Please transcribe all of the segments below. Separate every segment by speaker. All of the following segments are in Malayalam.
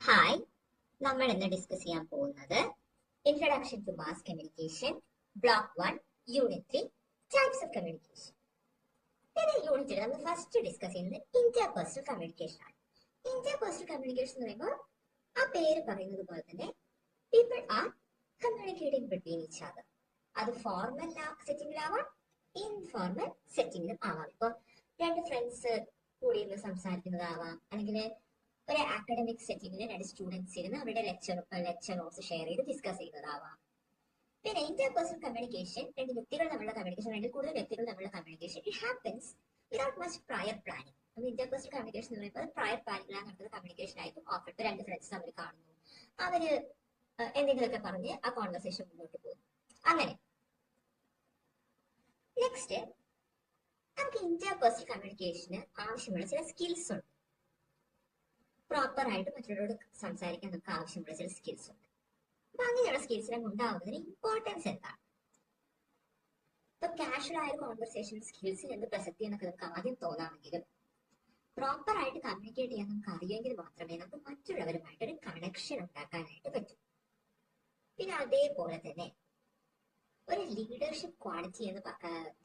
Speaker 1: ഹായ്, നമ്മൾ ഇന്ന് ഡിസ്കസ് ചെയ്യാൻ പോകുന്നത് introduction to mass communication block 1 unit 3 types of communication. ഈ യൂണിറ്റിൽ നമ്മൾ ഫസ്റ്റ് ഡിസ്കസ് ചെയ്യുന്നത് ഇന്റർപേഴ്സണൽ കമ്മ്യൂണിക്കേഷൻ ആണ്. ഇന്റർപേഴ്സണൽ കമ്മ്യൂണിക്കേഷൻ എന്ന് പറയുമ്പോൾ ആ പേര് പറയുന്നത് പോലെ തന്നെ people are communicating between each other. അത് ഫോർമൽ സെറ്റിംഗിലാവാം, ഇൻഫോർമൽ സെറ്റിംഗിലും ആവാം. ഇപ്പൊ രണ്ട് ഫ്രണ്ട്സ് കൂടിയിരുന്ന് സംസാരിക്കുന്നതാവാം, അല്ലെങ്കിൽ ഒരു അക്കാഡമിക് സെറ്റിംഗിൽ രണ്ട് സ്റ്റുഡൻസ് ഇരുന്ന് അവരുടെ ലെക്ചർ നോട്ട്സ് ഷെയർ ചെയ്ത് ഡിസ്കസ് ചെയ്യുന്നതാവാം. പിന്നെ ഇന്റർപേഴ്സണൽ കമ്മ്യൂണിക്കേഷൻ രണ്ട് വ്യക്തികൾ തമ്മിലുള്ള കമ്മ്യൂണിക്കേഷൻ, രണ്ട് കൂടുതൽ വ്യക്തികൾ തമ്മിലുള്ള communication it happens without much prior planning. അപ്പോൾ ഇന്റർപേഴ്സണൽ കമ്മ്യൂണിക്കേഷൻ എന്ന് പറയുമ്പോൾ പ്രയർ പ്ലാനിങ്ങിലാണ് നടക്കുന്ന കമ്മ്യൂണിക്കേഷൻ ആയിരിക്കും. ഓഫർ രണ്ട് ഫ്രണ്ട്സ് തമ്മിൽ കാണുന്നു, അവര് എന്തെങ്കിലുമൊക്കെ പറഞ്ഞ് ആ കോൺവെർസേഷൻ മുന്നോട്ട് പോകുന്നു. അങ്ങനെ നെക്സ്റ്റ് നമുക്ക് ഇന്റർപേഴ്സണൽ കമ്മ്യൂണിക്കേഷന് ആവശ്യമുള്ള ചില സ്കിൽസ് ഉണ്ട്. പ്രോപ്പർ ആയിട്ട് മറ്റുള്ളവരോട് സംസാരിക്കാൻ നമുക്ക് ആവശ്യമുള്ള ചില സ്കിൽസ് ഉണ്ട്. അപ്പൊ അങ്ങനെയുള്ള സ്കിൽസിനെ ഉണ്ടാവുന്നതിന് ഇമ്പോർട്ടൻസ് എന്താണ്? ഇപ്പൊ കാഷ്വൽ ആയ കോൺവെർസേഷൻ സ്കിൽസിൽ എന്ത് പ്രസക്തി എന്നൊക്കെ നമുക്ക് ആദ്യം തോന്നാമെങ്കിലും പ്രോപ്പർ ആയിട്ട് കമ്മ്യൂണിക്കേറ്റ് ചെയ്യാൻ നമുക്ക് അറിയുമെങ്കിൽ മാത്രമേ നമുക്ക് മറ്റുള്ളവരുമായിട്ട് ഒരു കണക്ഷൻ ഉണ്ടാക്കാനായിട്ട് പറ്റൂ. പിന്നെ അതേപോലെ തന്നെ ഒരു ലീഡർഷിപ്പ് ക്വാളിറ്റി എന്ന്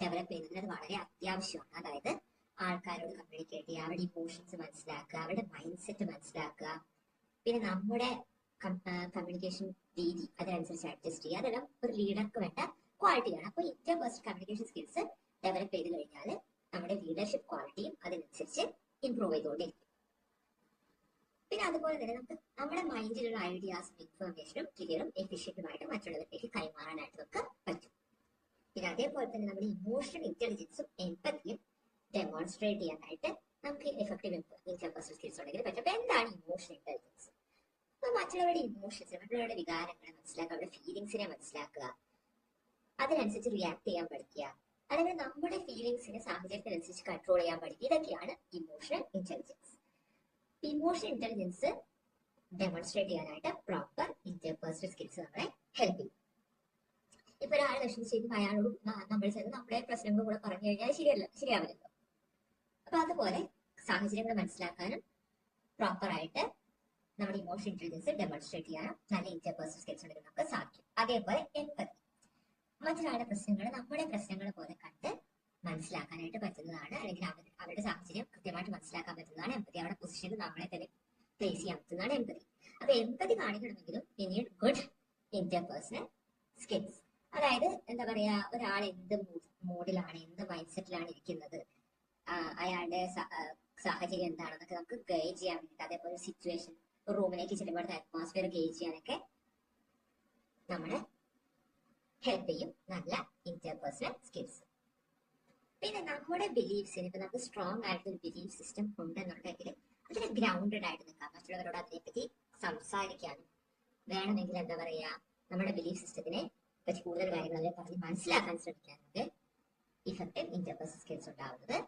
Speaker 1: ഡെവലപ്പ് ചെയ്യുന്നതിന് അത് വളരെ അത്യാവശ്യമാണ്. അതായത് ആൾക്കാരോട് കമ്മ്യൂണിക്കേറ്റ് ചെയ്യുക, അവരുടെ ഇമോഷൻസ് മനസ്സിലാക്കുക, അവരുടെ മൈൻഡ് സെറ്റ് മനസ്സിലാക്കുക, പിന്നെ നമ്മുടെ കമ്മ്യൂണിക്കേഷൻ രീതി അതിനനുസരിച്ച് അഡ്ജസ്റ്റ് ചെയ്യുക. അതെല്ലാം ഒരു ലീഡർക്ക് വേണ്ട ക്വാളിറ്റിയാണ്. അപ്പോൾ ഇന്റർപേഴ്സണൽ കമ്മ്യൂണിക്കേഷൻ സ്കിൽസ് ഡെവലപ്പ് ചെയ്ത് കഴിഞ്ഞാൽ നമ്മുടെ ലീഡർഷിപ്പ് ക്വാളിറ്റിയും അതിനനുസരിച്ച് ഇംപ്രൂവ് ചെയ്തുകൊണ്ടിരിക്കും. പിന്നെ അതുപോലെ തന്നെ നമുക്ക് നമ്മുടെ മൈൻഡിലുള്ള ഐഡിയാസും ഇൻഫർമേഷനും ക്ലിയറും എഫിഷ്യന്റുമായിട്ട് മറ്റുള്ളവരിലേക്ക് കൈമാറാനായിട്ട് നമുക്ക് പറ്റും. പിന്നെ അതേപോലെ തന്നെ നമ്മുടെ ഇമോഷണൽ ഇന്റലിജൻസും എംപതിയും ഡെമോൺസ്ട്രേറ്റ് ചെയ്യാനായിട്ട് നമുക്ക് എഫക്റ്റീവ് ഇന്റർപേഴ്സണൽ സ്കിൽസ് ഉണ്ടെങ്കിൽ പറ്റും. അപ്പൊ എന്താണ് ഇമോഷണൽ ഇന്റലിജൻസ്? അപ്പൊ മറ്റുള്ളവരുടെ ഇമോഷൻസ്, മറ്റുള്ളവരുടെ വികാരങ്ങളെ മനസ്സിലാക്കുക, അവരുടെ ഫീലിംഗ്സിനെ മനസ്സിലാക്കുക, അതിനനുസരിച്ച് റിയാക്ട് ചെയ്യാൻ പഠിക്കുക, അല്ലെങ്കിൽ നമ്മുടെ ഫീലിംഗ്സിനെ സാഹചര്യത്തിനനുസരിച്ച് കൺട്രോൾ ചെയ്യാൻ പഠിക്കുക. ഇതൊക്കെയാണ് emotional intelligence. Emotional intelligence demonstrate ചെയ്യാനായിട്ട് പ്രോപ്പർ ഇന്റർപേഴ്സണൽ സ്കിൽസ് നമ്മളെ ഹെൽപ്പ് ചെയ്യും. ഇപ്പൊ ഒരാൾ വിഷമിച്ചിരിക്കും, അയാളോട് നമ്മൾ ചെന്ന് നമ്മുടെ പ്രശ്നങ്ങൾ കൂടെ പറഞ്ഞു കഴിഞ്ഞാൽ ശരിയാവില്ലല്ലോ. അപ്പൊ അതുപോലെ സാഹചര്യങ്ങൾ മനസ്സിലാക്കാനും പ്രോപ്പർ ആയിട്ട് നമ്മുടെ ഇമോഷണൽ ഇന്റലിജൻസ് ഡെമോൺസ്ട്രേറ്റ് ചെയ്യാനും നല്ല ഇന്റർപേഴ്സണൽ സ്കിൽസ് ഉണ്ടെങ്കിൽ നമുക്ക് സാധിക്കും. അതേപോലെ എംപതി, മറ്റൊരാളുടെ പ്രശ്നങ്ങൾ നമ്മുടെ പ്രശ്നങ്ങൾ പോലെ കണ്ട് മനസ്സിലാക്കാനായിട്ട് പറ്റുന്നതാണ്, അല്ലെങ്കിൽ അവരുടെ സാഹചര്യം കൃത്യമായിട്ട് മനസ്സിലാക്കാൻ പറ്റുന്നതാണ് എംപതി. അവരുടെ പൊസിഷനിൽ നമ്മളെ തന്നെ പ്ലേസ് ചെയ്യാൻ പറ്റുന്നതാണ് എംപതി. അപ്പൊ എംപതി കാണിക്കണമെങ്കിലും we need good interpersonal skills. അതായത് എന്താ പറയാ, ഒരാൾ എന്ത് മൂഡിലാണ്, എന്ത് മൈൻഡ് സെറ്റിലാണ് ഇരിക്കുന്നത്, അയാളുടെ സാഹചര്യം എന്താണെന്നൊക്കെ നമുക്ക് ഗൈഡ് ചെയ്യാൻ വേണ്ടിയിട്ട്, അതേപോലെ സിറ്റുവേഷൻ, റൂമിലേക്ക് ചെല്ലുമ്പോഴത്തെ അറ്റ്മോസ്ഫിയർ ഗൈഡ് ചെയ്യാനൊക്കെ നമ്മളെ ഹെൽപ്പ് ചെയ്യും നല്ല ഇന്റർപേഴ്സണൽ സ്കിൽസ്. പിന്നെ നമ്മുടെ ബിലീഫ്സിന് ഇപ്പൊ നമുക്ക് സ്ട്രോങ് ആയിട്ടൊരു ബിലീഫ് സിസ്റ്റം ഉണ്ടെന്നുണ്ടെങ്കിൽ അതിന് ഗ്രൗണ്ടഡ് ആയിട്ട് നിൽക്കാം, മറ്റുള്ളവരോട് അതിനെപ്പറ്റി സംസാരിക്കാനും വേണമെങ്കിൽ എന്താ പറയാ, നമ്മുടെ ബിലീഫ് സിസ്റ്റത്തിനെ പറ്റി കൂടുതൽ കാര്യങ്ങൾ പറഞ്ഞ് മനസ്സിലാക്കാൻ ശ്രമിക്കാനൊക്കെ ഇഫക്റ്റീവ് ഇന്റർപേഴ്സണൽ സ്കിൽസ് ഉണ്ടാവുന്നത്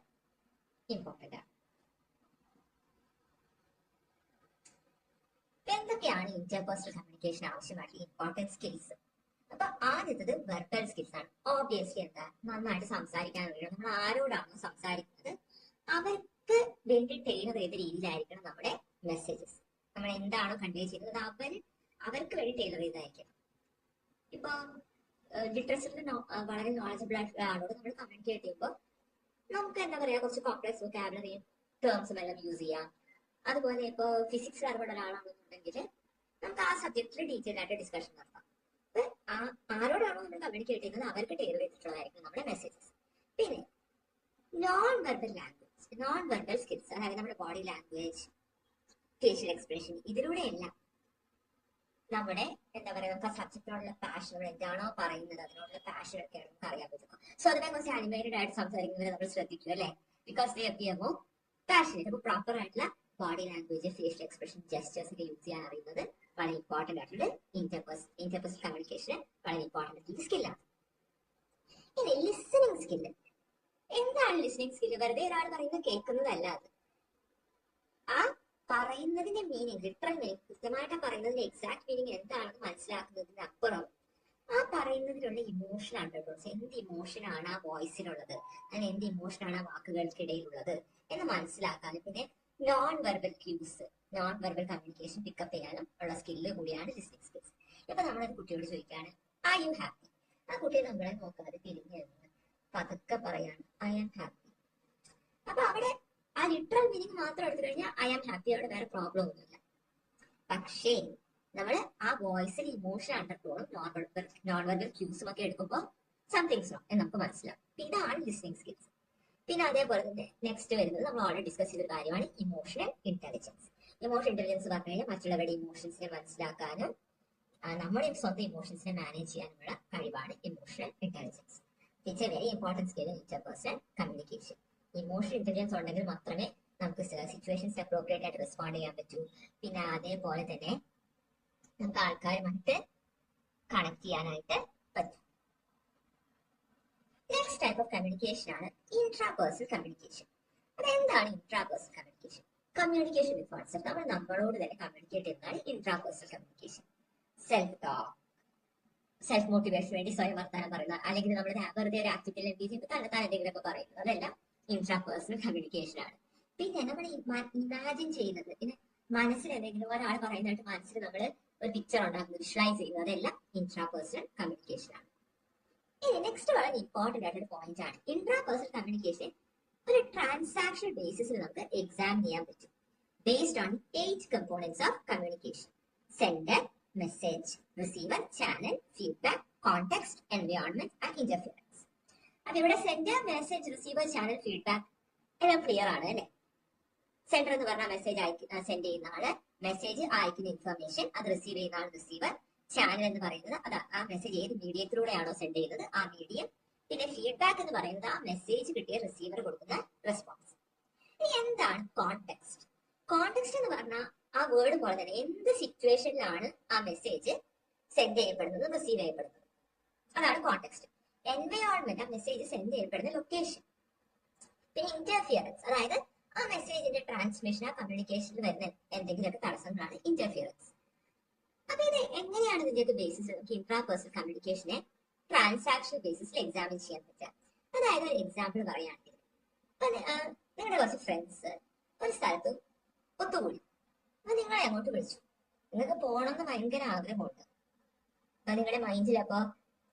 Speaker 1: ഇമ്പോർട്ടന്റ് ആണ്. എന്തൊക്കെയാണ് ഇന്റർപേഴ്സണൽ കമ്മ്യൂണിക്കേഷൻ ആവശ്യമായിട്ടുള്ള ഇമ്പോർട്ടന്റ് സ്കിൽസ്? അപ്പൊ ആദ്യത്തത് വെർബൽ സ്കിൽസ് ആണ്. ഓബിയസ്ലി എന്താ, നന്നായിട്ട് സംസാരിക്കാൻ കഴിയണം. നമ്മൾ ആരോടാണോ സംസാരിക്കുന്നത് അവർക്ക് വേണ്ടി ടൈലർ ചെയ്ത രീതിയിലായിരിക്കണം നമ്മുടെ മെസ്സേജസ്. നമ്മൾ എന്താണോ കൺവേ ചെയ്യുന്നത് അവർക്ക് വേണ്ടി ടൈലർ ചെയ്തായിരിക്കണം. ഇപ്പൊ ലിറ്ററേച്ചറിൽ വളരെ നോളജബിൾ ആയിട്ടുള്ള ആളോട് നമ്മൾ കമ്മ്യൂണിക്കേറ്റ് ചെയ്യുമ്പോൾ നമുക്ക് എന്താ പറയാ, കുറച്ച് കോംപ്ലക്സ് വൊക്കാബുലറിയും ടേംസും എല്ലാം യൂസ് ചെയ്യാം. അതുപോലെ ഇപ്പൊ ഫിസിക്സ് അറിവുള്ള ഒരാളാണെന്നുണ്ടെങ്കിൽ നമുക്ക് ആ സബ്ജക്റ്റിൽ ഡീറ്റെയിൽ ആയിട്ട് ഡിസ്കഷൻ നടത്താം. ആരോടാണോ നമ്മൾ കമ്മ്യൂണിക്കേറ്റ് ചെയ്യുന്നത് അവർക്ക് ടൈലർ ചെയ്തിട്ടുള്ളതായിരിക്കും നമ്മുടെ മെസ്സേജസ്. പിന്നെ non verbal language, non verbal skills, അതായത് നമ്മുടെ ബോഡി ലാംഗ്വേജ്, ഫേഷ്യൽ എക്സ്പ്രഷൻ, ഇതിലൂടെയെല്ലാം നമ്മുടെ എന്താ പറയാ, നമുക്ക് ആ സബ്ജക്റ്റിനോടുള്ള പാഷൻ, നമ്മൾ എന്താണോ പറയുന്നത് അതിനോടുള്ള പാഷൻ ഒക്കെയാണ് നമുക്ക് അറിയാൻ പറ്റുക. സോ അതിനെ കുറച്ച് അനിമേറ്റഡ് ആയിട്ട് സംസാരിക്കുന്നവരെ നമ്മൾ ശ്രദ്ധിക്കും അല്ലെ, because they appear more passionate. അപ്പൊ പ്രോപ്പർ ആയിട്ടുള്ള body language, facial expression, gestures ഒക്കെ യൂസ് ചെയ്യാൻ അറിയുന്നത് വളരെ ഇമ്പോർട്ടന്റ് ആയിട്ടുള്ള ഇന്റർപേഴ്സണൽ കമ്മ്യൂണിക്കേഷൻ വളരെ ഇമ്പോർട്ടന്റ് ആയിട്ടുള്ള സ്കില്ലാണ്. ഇനി ലിസണിങ് സ്കില്ല്. എന്താണ് ലിസണിങ് സ്കില്ല്? വെറുതെ ഒരാൾ പറയുന്നത് കേൾക്കുന്നതല്ല. അത് ആ പറയുന്നതിന്റെ മീനിങ്, ലിറ്ററൽ മീനിങ്, കൃത്യമായിട്ട് പറയുന്നതിന്റെ എക്സാക്ട് മീനിങ് എന്താണെന്ന് മനസ്സിലാക്കുന്നതിന് അപ്പുറം ആ പറയുന്നതിലുള്ള ഇമോഷൻ ആണ് കേട്ടോ. എന്ത് ഇമോഷനാണ് ആ വോയിസിലുള്ളത്, അങ്ങനെ എന്ത് ഇമോഷനാണ് ആ വാക്കുകൾക്കിടയിലുള്ളത് എന്ന് മനസ്സിലാക്കാൻ, പിന്നെ non verbal quiz, non verbal communication pickup ചെയ്യാനും ഉള്ള സ്കില്ല് കൂടിയാണ് ലിസ്ണിംഗ് സ്കിൽസ്. ഇപ്പൊ നമ്മളൊരു കുട്ടിയോട് ചോദിക്കുകയാണ് ആർ യു ഹാപ്പി, ആ കുട്ടിയെ നമ്മളെ നോക്കാതെ തിരിഞ്ഞു നിന്ന് പതുക്കെ പറയാണ് ഐ ആം ഹാപ്പി. അപ്പൊ അവിടെ ആ ലിറ്ററൽ മീനിങ് മാത്രം എടുത്തു കഴിഞ്ഞാൽ ഐ ആം ഹാപ്പി, അവിടെ വേറെ പ്രോബ്ലം ഒന്നുമില്ല. പക്ഷേ നമ്മൾ ആ വോയിസിൽ ഇമോഷൻ അണ്ടർടോണും നോൺ വെർബൽ ക്യൂസും ഒക്കെ എടുക്കുമ്പോൾ സംതിങ്സ് റോങ് എന്ന് നമുക്ക് മനസ്സിലാവും. ഇതാണ് ലിസ്ണിംഗ് സ്കിൽസ്. പിന്നെ അതേപോലെ തന്നെ നെക്സ്റ്റ് വരുന്നത് നമ്മൾ ഓൾറെഡി ഡിസ്കസ് ചെയ്ത ഒരു കാര്യമാണ് ഇമോഷണൽ ഇന്റലിജൻസ്. ഇമോഷണൽ ഇന്റലിജൻസ് പറഞ്ഞു കഴിഞ്ഞാൽ മറ്റുള്ളവരുടെ ഇമോഷൻസിനെ മനസ്സിലാക്കാനും നമ്മുടെ സ്വന്തം ഇമോഷൻസിനെ മാനേജ് ചെയ്യാനുമുള്ള കഴിവാണ് emotional intelligence. It's A very important skill in interpersonal communication. Emotional intelligence ഉണ്ടെങ്കിൽ മാത്രമേ നമുക്ക് സിറ്റുവേഷൻസ് അപ്രോപ്രിയേറ്റ് ആയിട്ട് റെസ്പോണ്ട് ചെയ്യാൻ പറ്റൂ. പിന്നെ അതേപോലെ തന്നെ നമുക്ക് ആൾക്കാരുമായിട്ട് കണക്ട് ചെയ്യാനായിട്ട് പറ്റും. നെക്സ്റ്റ് ടൈപ്പ് ഓഫ് കമ്മ്യൂണിക്കേഷൻ ആണ് ഇൻട്രാപേഴ്സണൽ കമ്മ്യൂണിക്കേഷൻ. അതെന്താണ് intrapersonal communication? Communication with WhatsApp, നമ്മൾ നമ്മളോട് തന്നെ കമ്മ്യൂണിക്കേറ്റ് ചെയ്യുന്നതാണ് intrapersonal communication. Self talk, self motivation വേണ്ടി സ്വയം വർത്താനം പറയുന്ന, അല്ലെങ്കിൽ നമ്മൾ വെറുതെ ഒരു ആക്ടിവിറ്റിയിൽ എൻഗേജ് ചെയ്യുമ്പോൾ തന്നെത്താൻ എന്തെങ്കിലുമൊക്കെ പറയുന്നത്, അതെല്ലാം ഇൻട്രാപേഴ്സണൽ കമ്മ്യൂണിക്കേഷൻ ആണ്. പിന്നെ നമ്മൾ ഇമാജിൻ ചെയ്യുന്നത്, പിന്നെ മനസ്സിൽ എന്തെങ്കിലും ഒരാൾ പറയുന്നതായിട്ട് മനസ്സിൽ നമ്മൾ ഒരു പിക്ചർ ഉണ്ടാക്കുന്നത്, വിഷ്വലൈസ് ചെയ്യുന്നത്, അതെല്ലാം ഇൻട്രാപേഴ്സണൽ കമ്മ്യൂണിക്കേഷൻ ആണ്. ഇനി നെക്സ്റ്റ് വളരെ ഇമ്പോർട്ടന്റ് ആയിട്ടൊരു പോയിന്റ് ആണ് ഇൻട്രാപേഴ്സണൽ കമ്മ്യൂണിക്കേഷൻ. ഒരു ട്രാൻസാക്ഷൻ ബേസിസിൽ നമുക്ക് എക്സാമിൻ ചെയ്യാൻ പറ്റും. Based on 8 components of communication: sender, message, receiver, channel, feedback, context, environment and interference. അപ്പൊ ഇവിടെ sender, message, receiver, channel, feedback എല്ലാം ക്ലിയർ ആണ് അല്ലെ? സെൻഡർ എന്ന് പറഞ്ഞാൽ മെസ്സേജ് സെൻഡ് ചെയ്യുന്ന ആള്, മെസ്സേജ് അയക്കുന്ന ഇൻഫർമേഷൻ, അത് റിസീവ് ചെയ്യുന്ന ആൾ റിസീവർ, ചാനൽ എന്ന് പറയുന്നത് അത് ആ മെസ്സേജ് ഏത് മീഡിയത്തിലൂടെയാണോ സെൻഡ് ചെയ്യുന്നത് ആ മീഡിയം, പിന്നെ ഫീഡ്ബാക്ക് എന്ന് പറയുന്നത് ആ മെസ്സേജ് കിട്ടിയ റിസീവർ കൊടുക്കുന്ന റെസ്പോൺസ്. ഇനി എന്താണ് കോണ്ടെക്സ്റ്റ്? കോണ്ടെക്സ്റ്റ് എന്ന് പറഞ്ഞാൽ ആ വേർഡ് പോലെ തന്നെ എന്ത് സിറ്റുവേഷനിലാണ് ആ മെസ്സേജ് സെൻഡ് ചെയ്യപ്പെടുന്നത്, റിസീവ് ചെയ്യപ്പെടുന്നത്, അതാണ് കോണ്ടെക്സ്റ്റ്. എൻവയോൺമെന്റ്, ആ മെസ്സേജ് സെൻഡ് ചെയ്യപ്പെടുന്ന ലൊക്കേഷൻ. പിന്നെ ഇന്റർഫിയറൻസ്, അതായത് ആ മെസ്സേജിന്റെ ട്രാൻസ്മിഷൻ, ആ കമ്മ്യൂണിക്കേഷനിൽ വരുന്ന എന്തെങ്കിലുമൊക്കെ തടസ്സങ്ങളാണ് ഇന്റർഫിയറൻസ്. അപ്പൊ ഇത് എങ്ങനെയാണ് ഇതിന്റെയൊക്കെ ബേസിസ് നമുക്ക് ഇൻട്രാപേഴ്സണൽ കമ്മ്യൂണിക്കേഷനെ ട്രാൻസാക്ഷൻ ബേസിസിൽ എക്സാമിൻ ചെയ്യാൻ പറ്റുക? അതായത് ഒരു എക്സാമ്പിൾ പറയുകയാണെങ്കിൽ, നിങ്ങളുടെ കുറച്ച് ഫ്രണ്ട്സ് ഒരു സ്ഥലത്ത് ഒത്തുകൂടി, അപ്പൊ നിങ്ങളെ അങ്ങോട്ട് വിളിച്ചു. നിങ്ങൾക്ക് പോകണമെന്ന് ഭയങ്കര ആഗ്രഹമുണ്ട്. അപ്പൊ നിങ്ങളുടെ മൈൻഡിൽ അപ്പൊ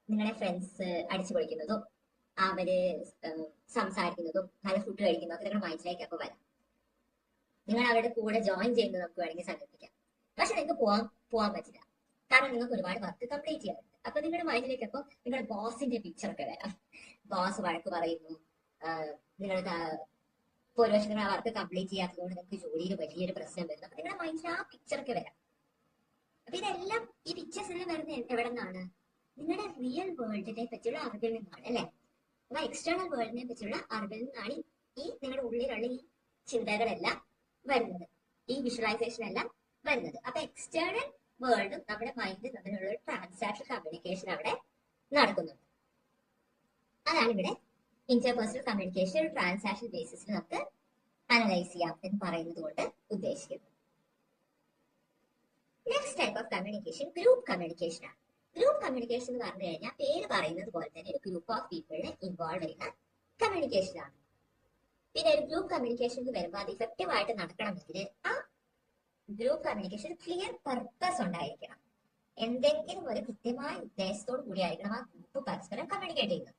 Speaker 1: നിങ്ങളുടെ ഫ്രണ്ട്സ് അടിച്ചു പൊളിക്കുന്നതും അവര് സംസാരിക്കുന്നതും നല്ല ഫുഡ് കഴിക്കുന്നതും ഒക്കെ നിങ്ങളുടെ മൈൻഡിലേക്ക് അപ്പൊ വരാം. നിങ്ങൾ അവരുടെ കൂടെ ജോയിൻ ചെയ്യുന്നത് നമുക്ക് വേണമെങ്കിൽ സങ്കല്പിക്കാം. പക്ഷെ നിങ്ങൾക്ക് പോകാൻ പറ്റില്ല, കാരണം നിങ്ങൾക്ക് ഒരുപാട് വർക്ക് കംപ്ലീറ്റ് ചെയ്യാറുണ്ട്. അപ്പൊ നിങ്ങളുടെ മൈൻഡിലേക്ക് അപ്പൊ നിങ്ങളുടെ ബോസിന്റെ പിക്ചർ ഒക്കെ വരാം. ബോസ് വഴക്ക് പറയുന്നു, നിങ്ങളുടെ ഇപ്പൊ ഒരു വർഷം നിങ്ങൾ ആ വർക്ക് കംപ്ലീറ്റ് ചെയ്യാത്തതുകൊണ്ട് നിങ്ങൾക്ക് ജോലിയിൽ വലിയൊരു പ്രശ്നം വരുന്നു. അപ്പൊ നിങ്ങളുടെ മൈൻഡിൽ ആ പിക്ചർ ഒക്കെ വരാം. അപ്പൊ ഇതെല്ലാം ഈ പിക്ചേഴ്സ് എല്ലാം വരുന്നത് എവിടെ നിന്നാണ്? നിങ്ങളുടെ റിയൽ വേൾഡിനെ പറ്റിയുള്ള അറിവിൽ നിന്നാണ് അല്ലെ? അപ്പൊ എക്സ്റ്റേണൽ വേൾഡിനെ പറ്റിയുള്ള അറിവിൽ നിന്നാണ് ഈ നിങ്ങളുടെ ഉള്ളിലുള്ള ഈ ചിന്തകളെല്ലാം വരുന്നത്, ഈ വിഷ്വലൈസേഷൻ എല്ലാം വരുന്നത്. അപ്പൊ എക്സ്റ്റേണൽ വേൾഡും നമ്മുടെ മൈൻഡും തമ്മിലുള്ള ഒരു ട്രാൻസാക്ഷൻ കമ്മ്യൂണിക്കേഷൻ അവിടെ നടക്കുന്നുണ്ട്. അതാണ് ഇവിടെ ഇന്റർപേഴ്സണൽ കമ്മ്യൂണിക്കേഷൻ ഒരു ട്രാൻസാക്ഷൻ ബേസിസിൽ നമുക്ക് അനലൈസ് ചെയ്യാം എന്ന് പറയുന്നത് കൊണ്ട് ഉദ്ദേശിക്കുന്നത്. Next type of communication group communication ആണ്. ഗ്രൂപ്പ് കമ്മ്യൂണിക്കേഷൻ എന്ന് പറഞ്ഞു കഴിഞ്ഞാൽ പേര് പറയുന്നത് പോലെ തന്നെ ഒരു ഗ്രൂപ്പ് ഓഫ് പീപ്പിളിനെ ഇൻവോൾവ് ചെയ്യുന്ന കമ്മ്യൂണിക്കേഷൻ ആണ്. പിന്നെ ഒരു ഗ്രൂപ്പ് കമ്മ്യൂണിക്കേഷനിൽ വരുമ്പോൾ അത് ഇഫക്റ്റീവ് ആയിട്ട് നടക്കണമെങ്കിൽ ആ ഗ്രൂപ്പ് കമ്മ്യൂണിക്കേഷൻ ക്ലിയർ പർപ്പസ് ഉണ്ടായിരിക്കണം. എന്തെങ്കിലും ഒരു കൃത്യമായ ഉദ്ദേശത്തോടു കൂടി ആയിരിക്കണം ആ ഗ്രൂപ്പ് പരസ്പരം കമ്മ്യൂണിക്കേറ്റ് ചെയ്യുന്നത്.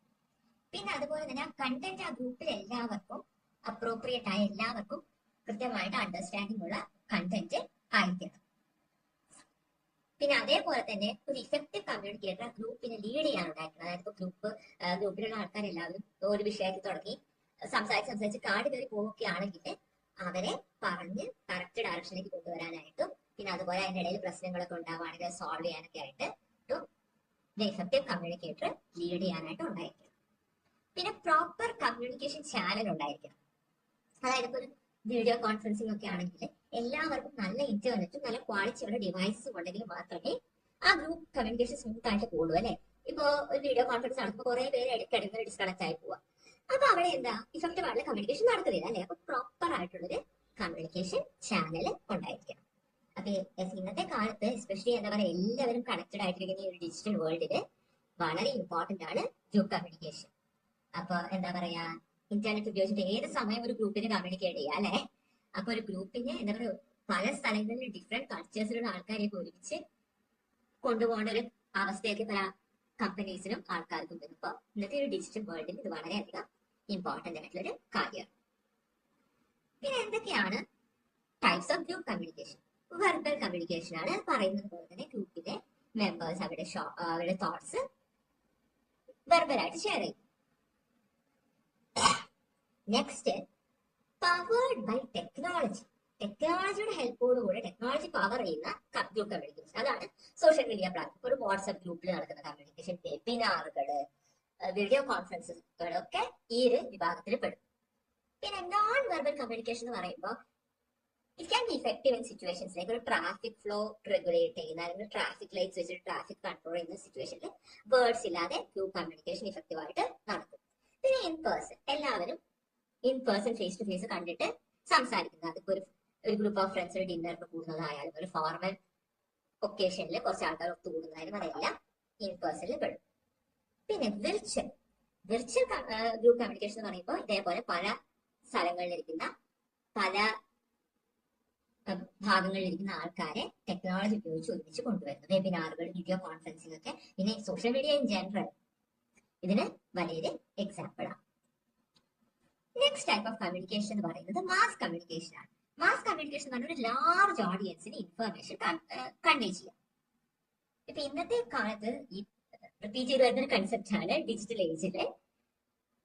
Speaker 1: പിന്നെ അതുപോലെ തന്നെ ആ കണ്ടന്റ് ആ ഗ്രൂപ്പിൽ എല്ലാവർക്കും അപ്രോപ്രിയേറ്റ് ആയ എല്ലാവർക്കും കൃത്യമായിട്ട് അണ്ടർസ്റ്റാൻഡിംഗ് ഉള്ള കണ്ടന്റ് ആയിരിക്കണം. പിന്നെ അതേപോലെ തന്നെ ഒരു ഇഫക്റ്റീവ് കമ്മ്യൂണിക്കേറ്റർ ആ ഗ്രൂപ്പിനെ ലീഡ് ചെയ്യാനുണ്ടായിരിക്കണം. അതായത് ഇപ്പൊ ഗ്രൂപ്പിലുള്ള ആൾക്കാരെല്ലാവരും ഒരു വിഷയത്തിൽ തുടങ്ങി സംസാരിച്ച് കാട് കയറി പോവുകയാണെങ്കിൽ അവരെ പറഞ്ഞ് കറക്റ്റ് ഡയറക്ഷനിലേക്ക് കൊണ്ടുവരാനായിട്ടും പിന്നെ അതുപോലെ അതിന്റെ ഇടയിൽ പ്രശ്നങ്ങളൊക്കെ ഉണ്ടാവുകയാണെങ്കിൽ സോൾവ് ചെയ്യാനൊക്കെ ആയിട്ട് ഇഫക്റ്റീവ് കമ്മ്യൂണിക്കേറ്റർ ലീഡ് ചെയ്യാനായിട്ട് ഉണ്ടായിരിക്കണം. പിന്നെ പ്രോപ്പർ കമ്മ്യൂണിക്കേഷൻ ചാനൽ ഉണ്ടായിരിക്കണം. അതായത് ഇപ്പൊ ഒരു വീഡിയോ കോൺഫറൻസിംഗ് ഒക്കെ ആണെങ്കിൽ എല്ലാവർക്കും നല്ല ഇന്റർനെറ്റും നല്ല ക്വാളിറ്റിയുള്ള ഡിവൈസും ഉണ്ടെങ്കിൽ മാത്രമേ ആ ഗ്രൂപ്പ് കമ്മ്യൂണിക്കേഷൻ സ്മൂത്ത് ആയിട്ട് പോകുള്ളൂ അല്ലെ? ഇപ്പൊ ഒരു വീഡിയോ കോൺഫറൻസ് നടക്കുമ്പോൾ കുറെ പേര് ഇടയ്ക്കിടയ്ക്ക് ഡിസ്കണക്ട് ആയി പോവാ. അപ്പൊ അവിടെ എന്താ ഇഫക്റ്റീവ് ആയിട്ടുള്ള കമ്മ്യൂണിക്കേഷൻ നടക്കുന്നില്ല അല്ലെ? അപ്പൊ പ്രോപ്പർ ആയിട്ടുള്ളൊരു കമ്മ്യൂണിക്കേഷൻ ചാനൽ ഉണ്ടായിരിക്കണം. അപ്പൊ ഇന്നത്തെ കാലത്ത് എസ്പെഷ്യലി എന്താ പറയുക, എല്ലാവരും കണക്റ്റഡ് ആയിട്ടിരിക്കുന്ന ഈ ഒരു ഡിജിറ്റൽ വേൾഡില് വളരെ ഇമ്പോർട്ടന്റ് ആണ് ഗ്രൂപ്പ് കമ്മ്യൂണിക്കേഷൻ. അപ്പൊ എന്താ പറയാ, ഇന്റർനെറ്റ് ഉപയോഗിച്ചിട്ട് ഏത് സമയം ഒരു ഗ്രൂപ്പിന് കമ്മ്യൂണിക്കേറ്റ് ചെയ്യാം അല്ലെ? അപ്പൊ ഒരു ഗ്രൂപ്പിനെ എന്താ പറയുക, പല സ്ഥലങ്ങളിൽ ഡിഫറെന്റ് കൾച്ചേഴ്സിലുള്ള ആൾക്കാരെയൊക്കെ ഒരുമിച്ച് കൊണ്ടുപോകേണ്ട ഒരു അവസ്ഥയൊക്കെ പല കമ്പനീസിനും ആൾക്കാർക്കും വരും. അപ്പൊ ഇന്നത്തെ ഒരു ഡിജിറ്റൽ വേൾഡിൽ ഇത് വളരെയധികം ഇമ്പോർട്ടന്റ് ആയിട്ടുള്ള ഒരു കാര്യമാണ്. പിന്നെ എന്തൊക്കെയാണ് types of group communication? Verbal communication ആണ്. പറയുന്നത് പോലെ തന്നെ ഗ്രൂപ്പിലെ മെമ്പേഴ്സ് അവരുടെ തോട്ട്സ് വെർബലായിട്ട് ഷെയർ ചെയ്യും. Next, powered by technology. ടെക്നോളജിയുടെ ഹെൽപ്പോടുകൂടി ടെക്നോളജി പവർ ചെയ്യുന്ന ഗ്രൂപ്പ് കമ്മ്യൂണിക്കേഷൻ, അതാണ് സോഷ്യൽ മീഡിയ പ്ലാറ്റ്ഫോം. ഒരു വാട്സ്ആപ്പ് ഗ്രൂപ്പിൽ നടക്കുന്ന കമ്മ്യൂണിക്കേഷൻ, വെബിനാറുകള്, വീഡിയോ കോൺഫറൻസുകളൊക്കെ ഈ ഒരു വിഭാഗത്തിൽ പെടും. പിന്നെ നോൺ വെർബൽ കമ്മ്യൂണിക്കേഷൻ എന്ന് പറയുമ്പോൾ it can be effective in situations like ഒരു ട്രാഫിക് ഫ്ലോ റെഗുലേറ്റ് ചെയ്യുന്ന അല്ലെങ്കിൽ ട്രാഫിക് ലൈറ്റ്സ് വെച്ചിട്ട് ട്രാഫിക് കൺട്രോൾ ചെയ്യുന്ന സിറ്റുവേഷനിൽ വേർഡ്സ് ഇല്ലാതെ ഗ്രൂപ്പ് കമ്മ്യൂണിക്കേഷൻ ഇഫക്റ്റീവ് ആയിട്ട് നടക്കും. പിന്നെ ഇൻ പേഴ്സൺ, എല്ലാവരും in person face to face കണ്ടിട്ട് സംസാരിക്കുന്നത്. അതിപ്പോ ഒരു ഗ്രൂപ്പ് ഓഫ് ഫ്രണ്ട്സ് ഡിന്നറിന് കൂടുന്നതായാലും ഒരു ഫോർമൽ ഒക്കേഷനിൽ കുറച്ച് ആൾക്കാർ ഒത്തുകൂടുന്നതായാലും അതെല്ലാം ഇൻ പേഴ്സണിൽ പെടും. പിന്നെ വിർച്വൽ ഗ്രൂപ്പ് കമ്മ്യൂണിക്കേഷൻ എന്ന് പറയുമ്പോൾ ഇതേപോലെ പല സ്ഥലങ്ങളിലിരിക്കുന്ന പല ഭാഗങ്ങളിലിരിക്കുന്ന ആൾക്കാരെ ടെക്നോളജി ഉപയോഗിച്ച് ഒരുമിച്ച് കൊണ്ടുവരുന്നു. വെബിനാറുകൾ, വീഡിയോ കോൺഫറൻസിംഗ് ഒക്കെ, പിന്നെ സോഷ്യൽ മീഡിയ ഇൻ ജനറൽ ഇതിന് വലിയൊരു എക്സാമ്പിൾ ആണ്. നെക്സ്റ്റ് ടൈപ്പ് ഓഫ് കമ്മ്യൂണിക്കേഷൻ എന്ന് പറയുന്നത് മാസ് കമ്മ്യൂണിക്കേഷൻ ആണ്. മാസ് കമ്മ്യൂണിക്കേഷൻ എന്ന് പറഞ്ഞാൽ ഒരു ലാർജ് ഓഡിയൻസിന് ഇൻഫർമേഷൻ കൺവേ ചെയ്യാം. ഇപ്പൊ ഇന്നത്തെ കാലത്ത് ഈ റിപ്പീറ്റ് ചെയ്ത് വരുന്ന ഒരു കൺസെപ്റ്റ് ആണ് ഡിജിറ്റൽ ഏജില്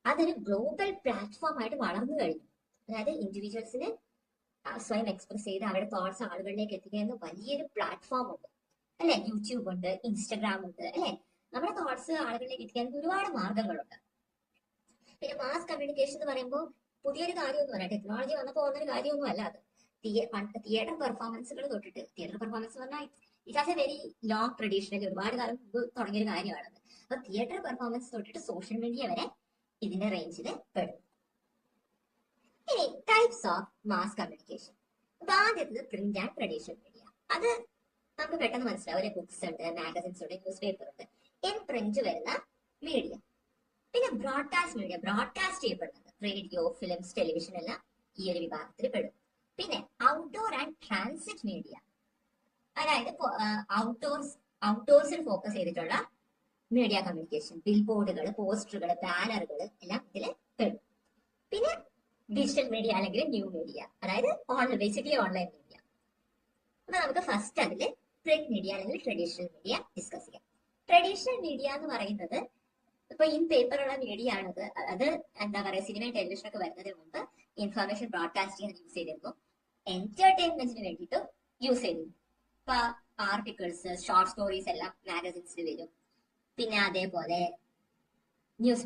Speaker 1: അതൊരു ഗ്ലോബൽ പ്ലാറ്റ്ഫോം ആയിട്ട് വളർന്നു കഴിഞ്ഞു. അതായത് ഇൻഡിവിജ്വൽസിന് സ്വയം എക്സ്പ്രസ് ചെയ്ത് അവരുടെ തോട്ട്സ് ആളുകളിലേക്ക് എത്തിക്കുന്ന വലിയൊരു പ്ലാറ്റ്ഫോം ഉണ്ട് അല്ലെ. യൂട്യൂബ് ഉണ്ട്, ഇൻസ്റ്റഗ്രാം ഉണ്ട് അല്ലെ. നമ്മുടെ തോട്ട്സ് ആളുകളിലേക്ക് എത്തിക്കാൻ ഒരുപാട് മാർഗങ്ങളുണ്ട്. പിന്നെ മാസ് കമ്മ്യൂണിക്കേഷൻ എന്ന് പറയുമ്പോൾ പുതിയൊരു കാര്യമൊന്നുമല്ല, ടെക്നോളജി വന്നപ്പോൾ പോകുന്നൊരു കാര്യമൊന്നും അല്ല. അത് തിയേറ്റർ പെർഫോമൻസുകൾ തൊട്ടിട്ട്, തിയേറ്റർ പെർഫോമൻസ് പറഞ്ഞാൽ it has A very long traditional, ഒരുപാട് കാലം മുമ്പ് തുടങ്ങിയൊരു കാര്യമാണത്. അപ്പൊ തിയേറ്റർ പെർഫോമൻസ് തൊട്ടിട്ട് സോഷ്യൽ മീഡിയ വരെ ഇതിന്റെ റേഞ്ചിൽ പെടും. ഇനി ടൈപ്സ് ഓഫ് മാസ് കമ്മ്യൂണിക്കേഷൻ. അപ്പൊ ആദ്യത്തത് പ്രിന്റ് ആൻഡ് ട്രഡീഷണൽ മീഡിയ. അത് നമുക്ക് പെട്ടെന്ന് മനസ്സിലാവും. ബുക്സ് ഉണ്ട്, മാഗസിൻസ് ഉണ്ട്, ന്യൂസ് പേപ്പർ ഉണ്ട്, ഇൻ പ്രിന്റ് വരുന്ന മീഡിയ. പിന്നെ ബ്രോഡ്കാസ്റ്റ് മീഡിയ, ബ്രോഡ്കാസ്റ്റ് ചെയ്യപ്പെടുന്നത് റേഡിയോ, ഫിലിംസ്, ടെലിവിഷൻ എല്ലാം ഈ ഒരു വിഭാഗത്തിൽ പെടും. പിന്നെ ഔട്ട്ഡോർ ആൻഡ് ട്രാൻസിറ്റ് മീഡിയ, അതായത് ഔട്ട്ഡോർസിൽ ഫോക്കസ് ചെയ്തിട്ടുള്ള മീഡിയ കമ്മ്യൂണിക്കേഷൻ, ബിൽ ബോർഡുകൾ, പോസ്റ്ററുകൾ, ബാനറുകൾ എല്ലാം ഇതിൽ പെടും. പിന്നെ ഡിജിറ്റൽ മീഡിയ അല്ലെങ്കിൽ ന്യൂ മീഡിയ, അതായത് ബേസിക്കലി ഓൺലൈൻ മീഡിയ. അപ്പൊ നമുക്ക് ഫസ്റ്റ് അതിൽ പ്രിന്റ് മീഡിയ അല്ലെങ്കിൽ ട്രഡീഷണൽ മീഡിയ ഡിസ്കസ് ചെയ്യാം. ട്രഡീഷണൽ മീഡിയ എന്ന് പറയുന്നത് ഇപ്പൊ ഇൻ പേപ്പറുള്ള മീഡിയ ആണത്. അത് എന്താ പറയുക, സിനിമയും ടെലിവിഷൻ ഒക്കെ വരുന്നതിന് മുമ്പ് ഇൻഫർമേഷൻ ബ്രോഡ്കാസ്റ്റ് ചെയ്യാൻ യൂസ് ചെയ്തിരുന്നു, എന്റർടൈൻമെന്റിന് വേണ്ടിയിട്ട് യൂസ് ചെയ്തിരുന്നു. ഇപ്പൊ ആർട്ടിക്കിൾസ്, ഷോർട്ട് സ്റ്റോറീസ് എല്ലാം മാഗസിൻസിൽ വരും. പിന്നെ അതേപോലെ ന്യൂസ്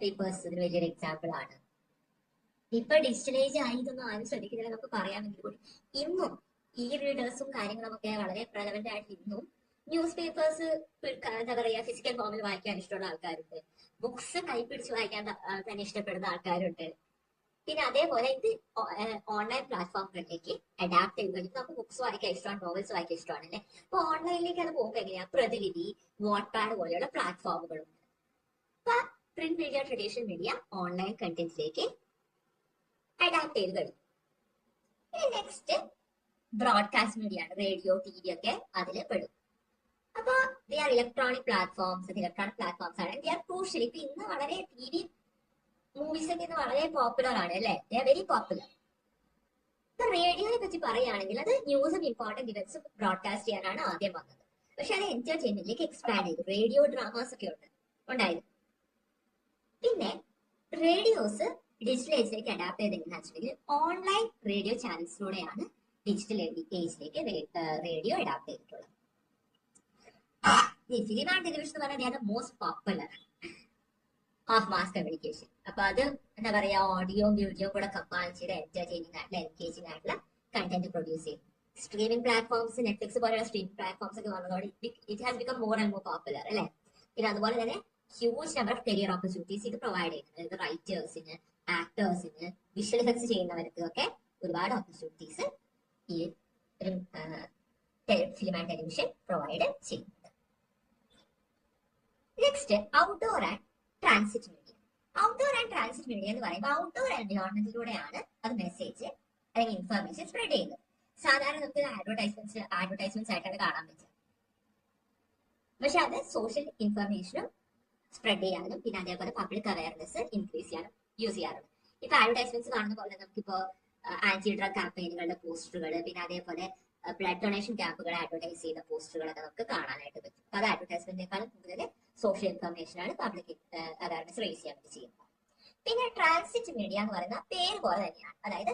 Speaker 1: പേപ്പേഴ്സ് ഇതിന് വലിയൊരു എക്സാമ്പിൾ ആണ്. ഇപ്പൊ ഡിജിറ്റലൈസ് ആയി ഇതൊന്നും ആരും ശ്രദ്ധിക്കുന്നില്ല നമുക്ക് പറയാമെങ്കിൽ കൂടി ഇന്നും ഈ റീഡേഴ്സും കാര്യങ്ങളുമൊക്കെ വളരെ പ്രലവന്റ് ആയിട്ട് ഇന്നും ന്യൂസ് പേപ്പേഴ്സ് എന്താ പറയാ ഫിസിക്കൽ ഫോമിൽ വായിക്കാൻ ഇഷ്ടമുള്ള ആൾക്കാരുണ്ട്, ബുക്സ് കൈപിടിച്ച് വായിക്കാൻ തന്നെ ഇഷ്ടപ്പെടുന്ന ആൾക്കാരുണ്ട്. പിന്നെ അതേപോലെ ഇത് ഓൺലൈൻ പ്ലാറ്റ്ഫോമുകളിലേക്ക് അഡാപ്റ്റ് ചെയ്ത് കഴിഞ്ഞാൽ നമുക്ക് ബുക്സ് വായിക്കാൻ ഇഷ്ടമാണ്, നോവൽസ് വായിക്കാൻ ഇഷ്ടമാണ് അല്ലെ. അപ്പൊ ഓൺലൈനിലേക്ക് അത് പോകുമ്പോൾ എങ്ങനെയാ, പ്രതിലിപി, വാട്ട്പാഡ് പോലെയുള്ള പ്ലാറ്റ്ഫോമുകളുണ്ട്. അപ്പൊ print media, traditional media online കണ്ടന്റിലേക്ക് അഡാപ്റ്റ് ചെയ്ത് കഴിഞ്ഞു. ഇനി നെക്സ്റ്റ് ബ്രോഡ്കാസ്റ്റ് മീഡിയ ആണ്. റേഡിയോ, ടി വി ഒക്കെ അതിൽ പെടും. അപ്പൊ ദേ ആർ ഇലക്ട്രോണിക് പ്ലാറ്റ്ഫോംസ് ആണ്. They are crucial. ഇപ്പൊ ഇന്ന് വളരെ ടി വി, മൂവീസ് ഒക്കെ ഇന്ന് വളരെ പോപ്പുലർ ആണ് അല്ലെ. They are very popular. ഇപ്പൊ റേഡിയോയെ പറ്റി പറയുകയാണെങ്കിൽ അത് ന്യൂസും ഇമ്പോർട്ടന്റ് ഇവന്റ്സും ബ്രോഡ്കാസ്റ്റ് ചെയ്യാനാണ് ആദ്യം വന്നത്. പക്ഷെ അത് എന്റർടൈൻമെന്റിലേക്ക് എക്സ്പാൻഡ് ചെയ്തു. റേഡിയോ ഡ്രാമാസ് ഒക്കെ ഉണ്ടായിരുന്നു. പിന്നെ റേഡിയോസ് ഡിജിറ്റൽ ഏജിലേക്ക് അഡാപ്റ്റ് ചെയ്തെന്ന് വെച്ചിട്ടുണ്ടെങ്കിൽ ഓൺലൈൻ റേഡിയോ ചാനൽസിലൂടെയാണ് ഡിജിറ്റൽ ഏജിലേക്ക് റേഡിയോ അഡാപ്റ്റ് ചെയ്തിട്ടുള്ളത്. ഈ ഫിലിം ആൻഡ് ടെലിവിഷൻ എന്ന് പറഞ്ഞാൽ most popular of mass communication. അപ്പൊ അത് എന്താ പറയാ, ഓഡിയോ വീഡിയോ കൂടെ കമ്പൈൻ ചെയ്ത് എന്റർടൈനിങ് ആയിട്ടുള്ള എൻഗേജിംഗ് ആയിട്ടുള്ള കണ്ടന്റ് പ്രൊഡ്യൂസ് ചെയ്യും. സ്ട്രീമിംഗ് പ്ലാറ്റ്ഫോംസ്, നെറ്റ്ഫ്ലിക്സ് പോലെയുള്ള സ്ട്രീമിംഗ് പ്ലാറ്റ്ഫോംസ് ഒക്കെ വന്നതോടെ it has become more and more popular അല്ലെ. പിന്നെ അതുപോലെ തന്നെ huge number of career opportunities ഇത് പ്രൊവൈഡ് ചെയ്യുന്നത്. അതായത് റൈറ്റേഴ്സിന്, ആക്ടേഴ്സിന്, വിഷ്വൽ എഫക്ട്സ് ചെയ്യുന്നവർക്ക് ഒക്കെ ഒരുപാട് ഓപ്പർച്യൂണിറ്റീസ് ഈ ഫിലിം ആൻഡ് ടെലിവിഷൻ പ്രൊവൈഡ് ചെയ്യുന്നുണ്ട്. Next outdoor and transit media. Outdoor and transit media എന്ന് പറയുമ്പോൾ ഔട്ട്ഡോർ എൻവയോൺമെന്റിലൂടെയാണ് അത് മെസ്സേജ് അല്ലെങ്കിൽ ഇൻഫർമേഷൻ സ്പ്രെഡ് ചെയ്യുന്നത്. സാധാരണ നമുക്ക് അഡ്വർടൈസ്മെന്റ്സ് ആയിട്ടാണ് കാണാൻ പറ്റുക. പക്ഷെ അത് സോഷ്യൽ ഇൻഫർമേഷനും സ്പ്രെഡ് ചെയ്യാനും പിന്നെ അതേപോലെ പബ്ലിക് അവയർനെസ് ഇൻക്രീസ് ചെയ്യാനും യൂസ് ചെയ്യാറുണ്ട്. ഇപ്പൊ അഡ്വർടൈസ്മെന്റ്സ് കാണുന്ന പോലെ നമുക്കിപ്പോ ആന്റി ഡ്രഗ് ക്യാമ്പയിനുകളുടെ പോസ്റ്ററുകൾ പിന്നെ അതേപോലെ ബ്ലഡ് ഡൊണേഷൻ ക്യാമ്പുകൾ അഡ്വർടൈസ് ചെയ്യുന്ന പോസ്റ്ററുകളൊക്കെ നമുക്ക് കാണാനായിട്ട് പറ്റും. അപ്പൊ അത് അഡ്വർടൈസ്മെന്റിനേക്കാളും കൂടുതൽ സോഷ്യൽ ഇൻഫർമേഷൻ ആണ് പബ്ലിക് അവയർനെസ് റേസ് ചെയ്യാൻ വേണ്ടി ചെയ്യുന്നത്. പിന്നെ ട്രാൻസിറ്റ് മീഡിയ എന്ന് പറയുന്ന പേര് പോലെ തന്നെയാണ്, അതായത്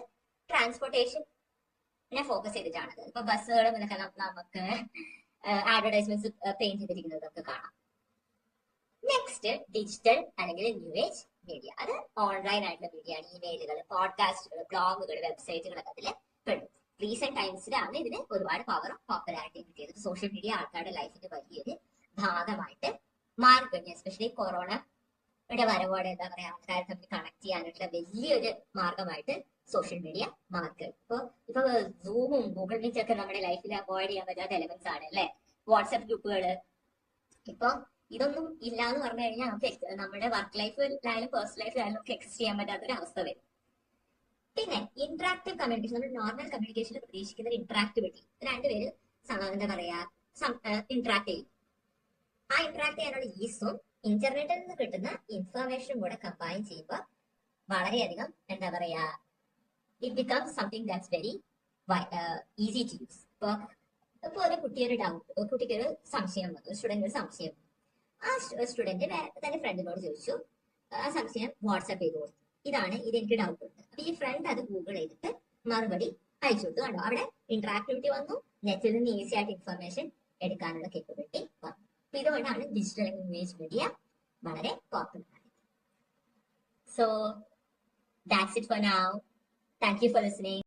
Speaker 1: ട്രാൻസ്പോർട്ടേഷനെ ഫോക്കസ് ചെയ്തിട്ടാണ്. ഇപ്പൊ ബസ്സുകളും നമുക്ക് അഡ്വർടൈസ്മെന്റ്സ് പെയിന്റ് ചെയ്തിരിക്കുന്നത് നമുക്ക് കാണാം. നെക്സ്റ്റ് ഡിജിറ്റൽ അല്ലെങ്കിൽ ന്യൂ ഏജ് മീഡിയ. അത് ഓൺലൈൻ ആയിട്ടുള്ള മീഡിയ ആണ്. ഇമെയിലുകൾ, പോഡ്കാസ്റ്റുകൾ, ബ്ലോഗുകൾ, വെബ്സൈറ്റുകളൊക്കെ അതിൽ പെടും. റീസെന്റ് ടൈംസിലാണ് ഇതിന് ഒരുപാട് പവറും പോപ്പുലാരിറ്റിയും കിട്ടിയത്. സോഷ്യൽ മീഡിയ ആൾക്കാരുടെ ലൈഫിന്റെ വലിയൊരു ഭാഗമായിട്ട് മാറിക്കഴിഞ്ഞു. എസ്പെഷ്യലി കൊറോണയുടെ വരവോടെ എന്താ പറയാ ആൾക്കാരെ തമ്മിൽ കണക്ട് ചെയ്യാനായിട്ടുള്ള വലിയൊരു മാർഗമായിട്ട് സോഷ്യൽ മീഡിയ മാറിക്കഴിഞ്ഞു. ഇപ്പൊ സൂമും ഗൂഗിൾ മീറ്റ് ഒക്കെ നമ്മുടെ ലൈഫിൽ അവോയ്ഡ് ചെയ്യാൻ പറ്റാത്ത എലമെന്റ്സ് ആണ് അല്ലെ. വാട്സ്ആപ്പ് ഗ്രൂപ്പുകള്. ഇപ്പൊ ഇതൊന്നും ഇല്ല എന്ന് പറഞ്ഞു കഴിഞ്ഞാൽ നമുക്ക് നമ്മുടെ വർക്ക് ലൈഫിലായാലും പേഴ്സണൽ ലൈഫിലായാലും നമുക്ക് എക്സിസ്റ്റ് ചെയ്യാൻ പറ്റാത്തൊരു അവസ്ഥ വരും. പിന്നെ ഇന്ററാക്റ്റീവ് കമ്മ്യൂണിക്കേഷൻ, നമ്മൾ നോർമൽ കമ്മ്യൂണിക്കേഷനിൽ പ്രതീക്ഷിക്കുന്ന ഇന്ററാക്ടിവിറ്റി. രണ്ടുപേര് എന്താ പറയാ ഇന്ററാക്ട് ചെയ്യും. ആ ഇന്ററാക്ട് ചെയ്യാനുള്ള ഈസും ഇന്റർനെറ്റിൽ നിന്ന് കിട്ടുന്ന ഇൻഫർമേഷനും കൂടെ കമ്പൈൻ ചെയ്യുമ്പോൾ വളരെയധികം എന്താ പറയാ it becomes something that's very easy to use. ഇപ്പൊ ഒരു കുട്ടിക്ക് ഒരു സംശയം വന്നു, സ്റ്റുഡന്റ് ഒരു സംശയം. ആ സ്റ്റുഡന്റ് തന്റെ ഫ്രണ്ടിനോട് ചോദിച്ചു, ആ സംശയം വാട്സ്ആപ്പ് ചെയ്ത് കൊടുത്തു. ഇതെനിക്ക് ഡൗട്ട് ഉണ്ട്. അപ്പൊ ഈ ഫ്രണ്ട് അത് ഗൂഗിൾ ചെയ്തിട്ട് മറുപടി അയച്ചു കൊടുത്തു. കണ്ടോ, അവിടെ ഇന്ററാക്ടിവിറ്റി വന്നു, നെറ്റിൽ നിന്ന് ഈസി ആയിട്ട് ഇൻഫർമേഷൻ എടുക്കാനുള്ള കേപ്പബിലിറ്റി വന്നു. അപ്പൊ ഇതുകൊണ്ടാണ് ഡിജിറ്റൽ ഇമേജ് മീഡിയ വളരെ പോപ്പുലർ ആയത്. So that's it for now. Thank you for listening.